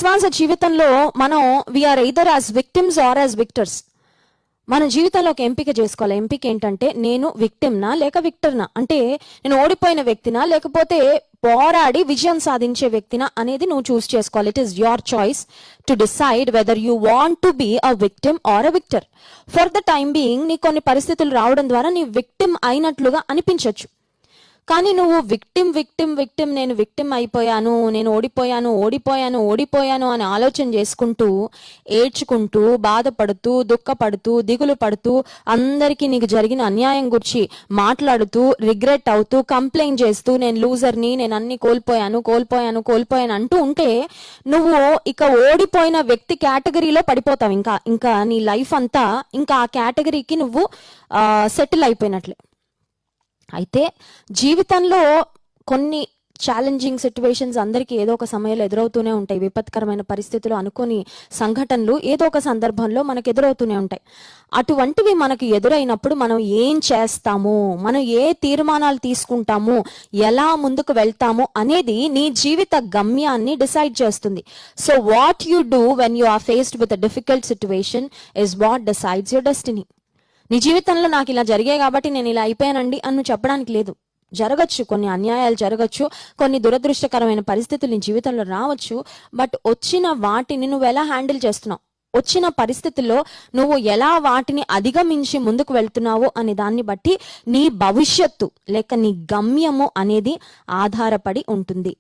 విశ్వాస జీవితంలో మనం we are either as victims or as victors. మన జీవితంలో ఒక ఎంపిక చేసుకోవాలి. ఎంపిక ఏంటంటే, నేను విక్టిమ్నా లేక విక్టర్నా, అంటే నేను ఓడిపోయిన వ్యక్తినా లేకపోతే పోరాడి విజయం సాధించే వ్యక్తినా అనేది నువ్వు చూస్ చేసుకోవాలి. It is your choice to decide whether you want to be a victim or a victor. For the time being నీ కొన్ని పరిస్థితులు రావడం ద్వారా నీ విక్టిమ్ అయినట్లుగా అనిపించవచ్చు. కానీ నువ్వు విక్టిమ్ విక్టిమ్ విక్టిమ్ నేను విక్టిమ్ అయిపోయాను, నేను ఓడిపోయాను అని ఆలోచన చేసుకుంటూ, ఏడ్చుకుంటూ, బాధపడుతూ, దుఃఖపడుతూ, దిగులు పడుతూ, అందరికీ నీకు జరిగిన అన్యాయం గురించి మాట్లాడుతూ, రిగ్రెట్ అవుతూ, కంప్లైంట్ చేస్తూ, నేను లూజర్ని, నేను అన్ని కోల్పోయాను అంటూ ఉంటే నువ్వు ఇక ఓడిపోయిన వ్యక్తి కేటగిరీలో పడిపోతావు. ఇంకా నీ లైఫ్ అంతా ఇంకా ఆ కేటగిరీకి నువ్వు సెటిల్ అయిపోయినట్లే. అయితే జీవితంలో కొన్ని ఛాలెంజింగ్ సిచ్యువేషన్స్ అందరికీ ఏదో ఒక సమయంలో ఎదురవుతూనే ఉంటాయి. విపత్కరమైన పరిస్థితులు, అనుకోని సంఘటనలు ఏదో ఒక సందర్భంలో మనకు ఎదురవుతూనే ఉంటాయి. అటువంటివి మనకు ఎదురైనప్పుడు మనం ఏం చేస్తాము, మనం ఏ తీర్మానాలు తీసుకుంటాము, ఎలా ముందుకు వెళ్తాము అనేది నీ జీవిత గమ్యాన్ని డిసైడ్ చేస్తుంది. So what you do when you are faced with a difficult situation is what decides your destiny. నీ జీవితంలో నాకు ఇలా జరిగాయి కాబట్టి నేను ఇలా అయిపోయానండి అని చెప్పడానికి లేదు. జరగచ్చు, కొన్ని అన్యాయాలు జరగచ్చు, కొన్ని దురదృష్టకరమైన పరిస్థితులు నీ జీవితంలో రావచ్చు. బట్ వచ్చిన వాటిని నువ్వు ఎలా హ్యాండిల్ చేస్తున్నావు, వచ్చిన పరిస్థితుల్లో నువ్వు ఎలా వాటిని అధిగమించి ముందుకు వెళ్తున్నావు అనే దాన్ని బట్టి నీ భవిష్యత్తు లేక నీ గమ్యము అనేది ఆధారపడి ఉంటుంది.